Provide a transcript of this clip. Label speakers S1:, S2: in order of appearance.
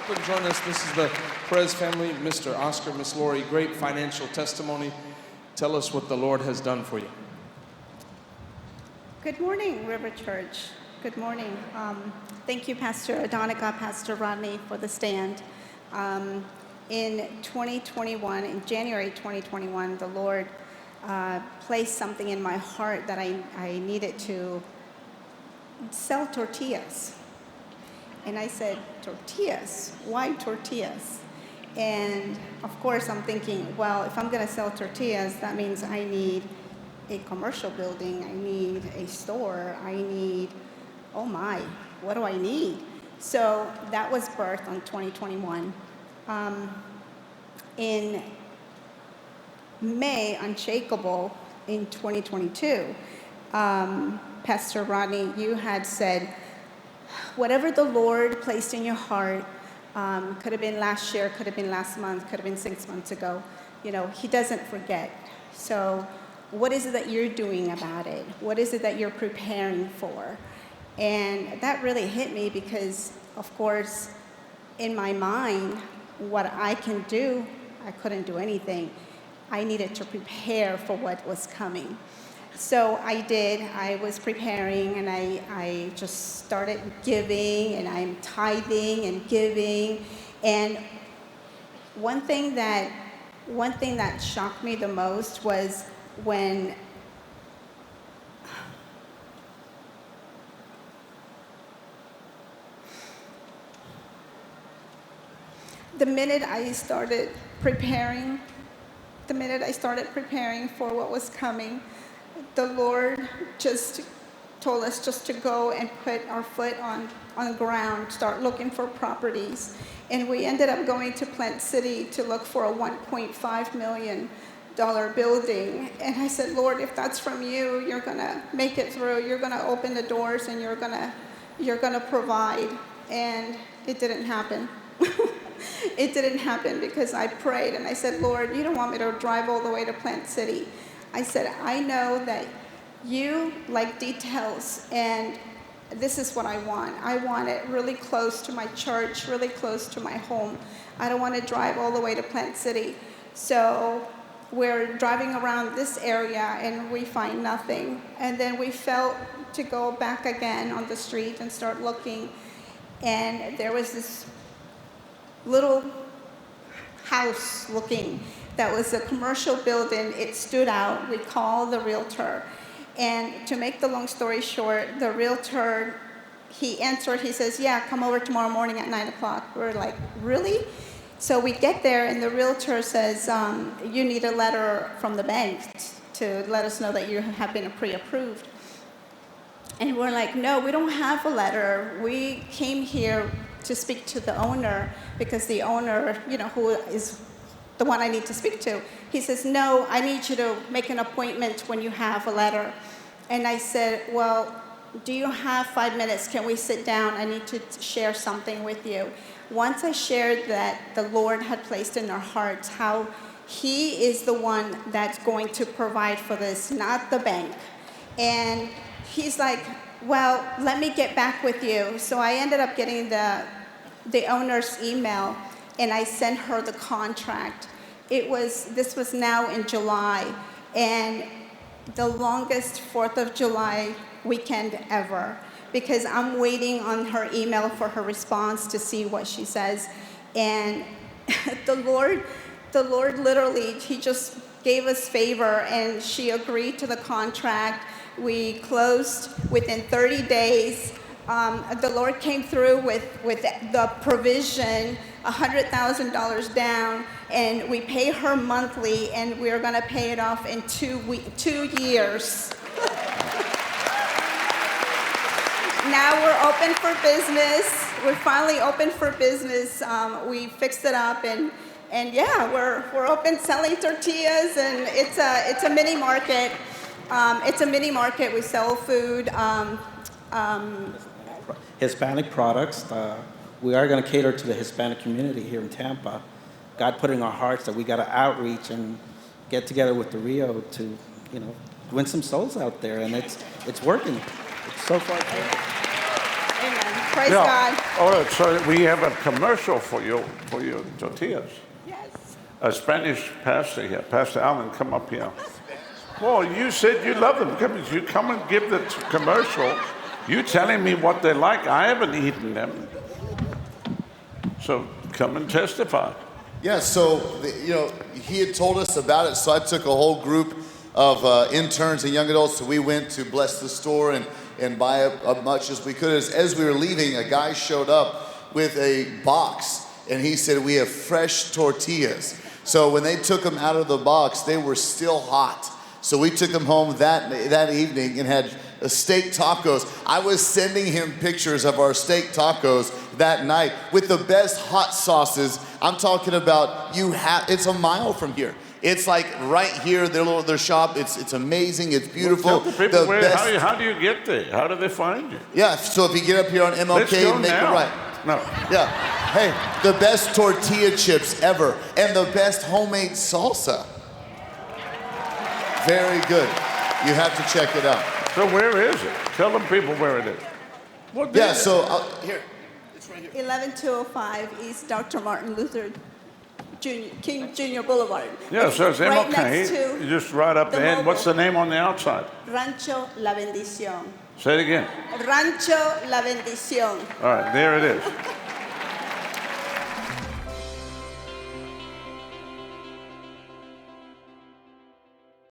S1: up and join us. This is the Perez family, Mr. Oscar, Miss Lori. Great financial testimony. Tell us what the Lord has done for you.
S2: Good morning, River Church. Good morning. Thank you, Pastor Adonica, Pastor Rodney, for the stand. In 2021, in January 2021, the Lord placed something in my heart that I needed to sell tortillas. And I said, tortillas? Why tortillas? And of course, I'm thinking, well, if I'm going to sell tortillas, that means I need a commercial building, I need a store, I need, oh my, what do I need? So that was birthed on 2021. In May, Unshakable, in 2022, Pastor Rodney, you had said, whatever the Lord placed in your heart, could have been last year, could have been last month, could have been 6 months ago, He doesn't forget. So what is it that you're doing about it? What is it that you're preparing for? And that really hit me because, of course, in my mind, what I can do, I couldn't do anything. I needed to prepare for what was coming. So I did. I was preparing, and I just started giving, and I'm tithing and giving. And one thing that shocked me the most was when the minute I started preparing for what was coming, the Lord just told us just to go and put our foot on the ground, start looking for properties. And we ended up going to Plant City to look for a $1.5 million building. And I said, Lord, if that's from you, you're going to make it through. You're going to open the doors, and you're going to provide. And it didn't happen. It didn't happen because I prayed, and I said, Lord, you don't want me to drive all the way to Plant City. I said, I know that you like details, and this is what I want. I want it really close to my church, really close to my home. I don't want to drive all the way to Plant City. So we're driving around this area, and we find nothing. And then we felt to go back again on the street and start looking, and there was this little house looking that was a commercial building. It stood out. We called the realtor. And to make the long story short, the realtor, he answered. He says, yeah, come over tomorrow morning at 9 o'clock. We're like, really? So we get there, and the realtor says, you need a letter from the bank to let us know that you have been pre-approved. And we're like, no, we don't have a letter. We came here to speak to the owner because the owner, who is the one I need to speak to, he says, no, I need you to make an appointment when you have a letter. And I said, well, do you have 5 minutes? Can we sit down? I need to share something with you. Once I shared that the Lord had placed in our hearts how He is the one that's going to provide for this, not the bank. And he's like, well, let me get back with you. So I ended up getting the owner's email, and I sent her the contract. This was now in July, and the longest 4th of July weekend ever, because I'm waiting on her email for her response to see what she says. And the Lord literally, He just gave us favor, and she agreed to the contract. We closed within 30 days. The Lord came through with the provision, $100,000 down, and we pay her monthly, and we're going to pay it off in 2 years. Now we're open for business. We're finally open for business. We fixed it up, and yeah, we're open selling tortillas, and it's a mini market. It's a mini market. We sell food.
S3: Hispanic products. We are going to cater to the Hispanic community here in Tampa. God put in our hearts that we got to outreach and get together with the Rio to, win some souls out there, and it's working. It's so far good.
S2: Amen. Praise
S4: Yeah.
S2: God.
S4: All right, so we have a commercial for your tortillas.
S2: Yes.
S4: A Spanish pastor here, Pastor Allen, come up here. Well, you said you love them. Come and give the commercial. You telling me what they like. I haven't eaten them. So come and testify.
S5: Yeah, so, he had told us about it, so I took a whole group of interns and young adults, so we went to bless the store and buy as much as we could. As we were leaving, a guy showed up with a box, and he said, we have fresh tortillas. So when they took them out of the box, they were still hot. So we took them home that evening and had steak tacos. I was sending him pictures of our steak tacos that night with the best hot sauces. I'm talking about it's a mile from here. It's like right here, their shop. It's amazing. It's beautiful.
S4: Well, tell the people how do you get there? How do they find you?
S5: Yeah, so if you get up here on MLK,
S4: Let's go
S5: make
S4: now.
S5: it right.
S4: No.
S5: Yeah. Hey, the best tortilla chips ever and the best homemade salsa. Very good. You have to check it out.
S4: So where is it? Tell them people where it is. What
S5: Yeah,
S4: is it?
S5: so here. It's right here.
S2: 11205 East Dr. Martin Luther King Jr. Boulevard.
S4: Yeah, so it's
S2: right
S4: MLK.
S2: next to
S4: You just right up
S2: the
S4: there. And what's the
S2: mobile.
S4: name on the outside?
S2: Rancho La Bendición.
S4: Say it again.
S2: Rancho La Bendición.
S4: All right, there it is.